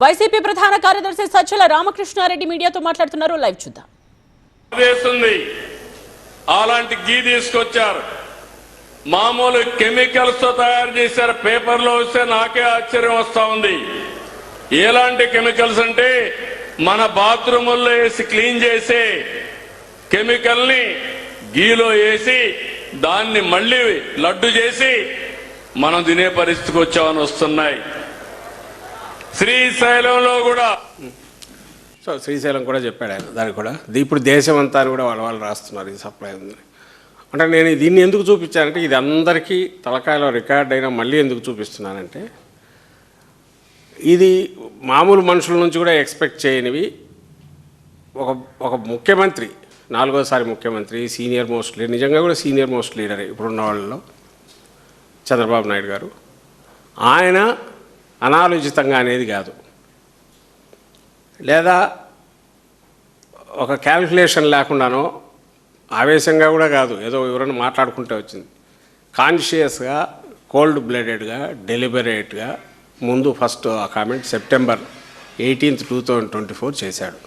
YCP ప్రధాన కార్యదర్శి సజ్జల రామకృష్ణారెడ్డి మీడియాతో మాట్లాడుతున్నారు. లైవ్ చూద్దాం. అలాంటి గీ తీసుకొచ్చారు, మామూలు కెమికల్స్ తో తయారు చేశారు. పేపర్లో వస్తే నాకే ఆశ్చర్యం వస్తా ఉంది. ఎలాంటి కెమికల్స్ అంటే మన బాత్రూముల్లో వేసి క్లీన్ చేసే కెమికల్ ని గీలో వేసి దాన్ని మళ్ళీ లడ్డు చేసి మనం తినే పరిస్థితికి వచ్చామని వస్తున్నాయి. శ్రీశైలంలో కూడా శ్రీశైలం కూడా చెప్పాడు ఆయన. దానికి కూడా ఇప్పుడు దేశం అంతా కూడా వాళ్ళు రాస్తున్నారు ఈ సప్లై ఉంది అంటే. నేను దీన్ని ఎందుకు చూపించానంటే, ఇది అందరికీ తలకాయలో రికార్డ్ అయినా మళ్ళీ ఎందుకు చూపిస్తున్నానంటే, ఇది మామూలు మనుషుల నుంచి కూడా ఎక్స్పెక్ట్ చేయనివి. ఒక ముఖ్యమంత్రి, 4వ ముఖ్యమంత్రి, సీనియర్ మోస్ట్ లీడర్, నిజంగా కూడా సీనియర్ మోస్ట్ లీడర్ ఇప్పుడున్న వాళ్ళలో చంద్రబాబు నాయుడు గారు. ఆయన అనాలోచితంగా అనేది కాదు, లేదా ఒక క్యాల్కులేషన్ లేకుండానో ఆవేశంగా కూడా కాదు, ఏదో ఎవరైనా మాట్లాడుకుంటే వచ్చింది. కాన్షియస్గా, కోల్డ్ బ్లడెడ్గా, డెలిబరేట్గా ముందు ఫస్ట్ ఆ కామెంట్ సెప్టెంబర్ 18, 2024 చేశాడు.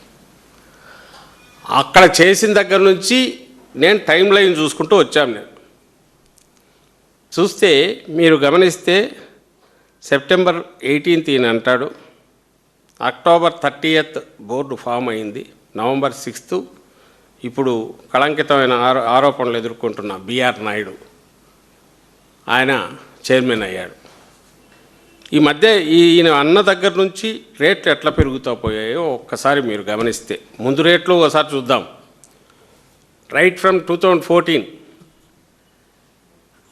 అక్కడ చేసిన దగ్గర నుంచి నేను టైం లైన్ చూసుకుంటూ వచ్చాను. నేను చూస్తే మీరు గమనిస్తే సెప్టెంబర్ 18 ఈయన అంటాడు, అక్టోబర్ 30 బోర్డు ఫామ్ అయింది, నవంబర్ 6 ఇప్పుడు కళంకితమైన ఆరోపణలు ఎదుర్కొంటున్న బిఆర్ నాయుడు ఆయన చైర్మన్ అయ్యాడు. ఈ మధ్య ఈయన అన్న దగ్గర నుంచి రేట్లు ఎట్లా పెరుగుతూ పోయాయో ఒక్కసారి మీరు గమనిస్తే, ముందు రేట్లు ఒకసారి చూద్దాం. రైట్ ఫ్రమ్ 2014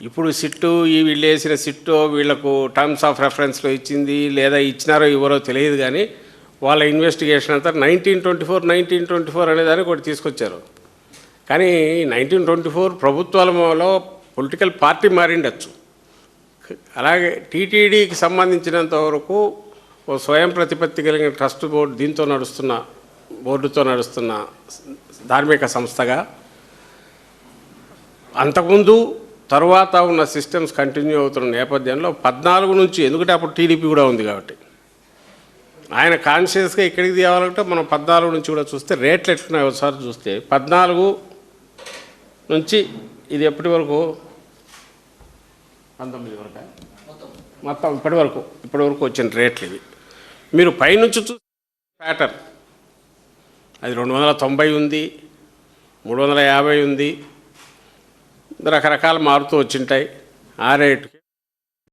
ఇప్పుడు సిట్టు, ఈ వీళ్ళు వేసిన సిట్టు వీళ్లకు టర్మ్స్ ఆఫ్ రెఫరెన్స్లో ఇచ్చింది, లేదా ఇచ్చినారో ఇవ్వరో తెలియదు, కానీ వాళ్ళ ఇన్వెస్టిగేషన్ అంతా 1924 అనే దాన్ని ఒకటి తీసుకొచ్చారు. కానీ 1924 ప్రభుత్వాలలో పొలిటికల్ పార్టీ మారిండొచ్చు. అలాగే టీటీడీకి సంబంధించినంత వరకు ఓ స్వయం ప్రతిపత్తి కలిగిన ట్రస్ట్ బోర్డు, బోర్డుతో నడుస్తున్న ధార్మిక సంస్థగా, అంతకుముందు తర్వాత ఉన్న సిస్టమ్స్ కంటిన్యూ అవుతున్న నేపథ్యంలో 14 నుంచి, ఎందుకంటే అప్పుడు టీడీపీ కూడా ఉంది కాబట్టి ఆయన కాన్షియస్గా ఇక్కడికి తేవాలంటే మనం 14 నుంచి కూడా చూస్తే రేట్లు ఎట్లున్నాయి ఒకసారి చూస్తే, 14 నుంచి ఇది ఎప్పటి వరకు 19 వరకు మొత్తం ఇప్పటి వరకు వచ్చిన రేట్లు ఇవి. మీరు పైనుంచి చూస్తే ప్యాటర్న్ అది 290 ఉంది, 350 ఉంది, రకరకాలు మారుతూ వచ్చింటాయి. ఆ రేటుకి